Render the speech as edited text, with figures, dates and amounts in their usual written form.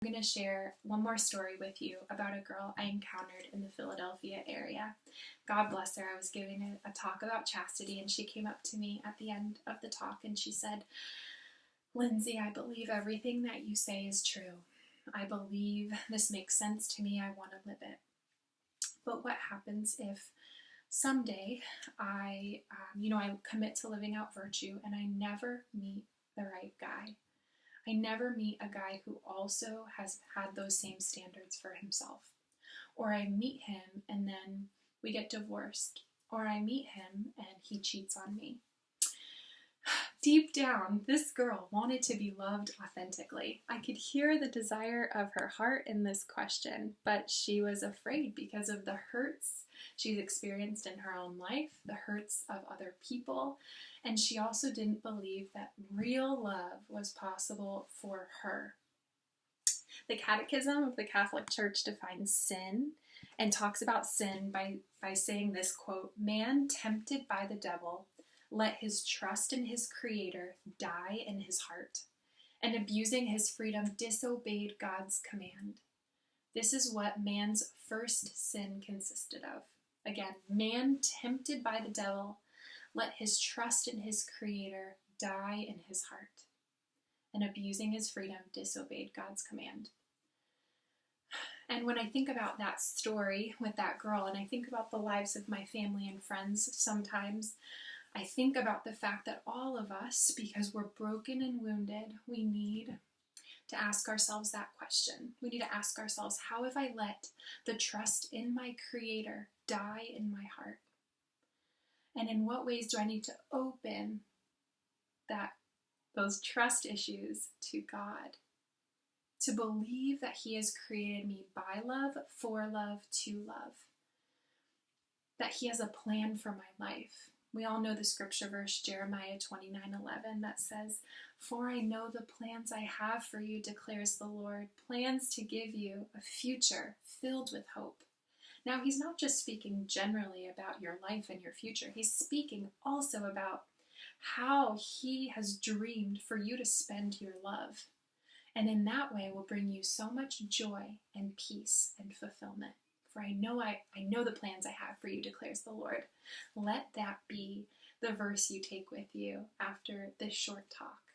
I'm going to share one more story with you about a girl I encountered in the Philadelphia area. God bless her. I was giving a talk about chastity, and she came up to me at the end of the talk and she said, "Lindsay, I believe everything that you say is true. I believe this makes sense to me. I want to live it. But what happens if someday I commit to living out virtue and I never meet the right guy? I never meet a guy who also has had those same standards for himself. Or I meet him and then we get divorced. Or I meet him and he cheats on me." Deep down, this girl wanted to be loved authentically. I could hear the desire of her heart in this question, but she was afraid because of the hurts she's experienced in her own life, the hurts of other people, and she also didn't believe that real love was possible for her. The Catechism of the Catholic Church defines sin and talks about sin by saying this, quote, "Man tempted by the devil let his trust in his Creator die in his heart, and abusing his freedom disobeyed God's command. This is what man's first sin consisted of." Again, man tempted by the devil let his trust in his Creator die in his heart, and abusing his freedom disobeyed God's command. And when I think about that story with that girl, and I think about the lives of my family and friends sometimes, I think about the fact that all of us, because we're broken and wounded, we need to ask ourselves that question. We need to ask ourselves, how have I let the trust in my Creator die in my heart? And in what ways do I need to open those trust issues to God? To believe that He has created me by love, for love, to love. That He has a plan for my life. We all know the scripture verse, Jeremiah 29:11, that says, "For I know the plans I have for you, declares the Lord, plans to give you a future filled with hope." Now, He's not just speaking generally about your life and your future. He's speaking also about how He has dreamed for you to spend your love. And in that way will bring you so much joy and peace and fulfillment. "For I know the plans I have for you, declares the Lord." Let that be the verse you take with you after this short talk.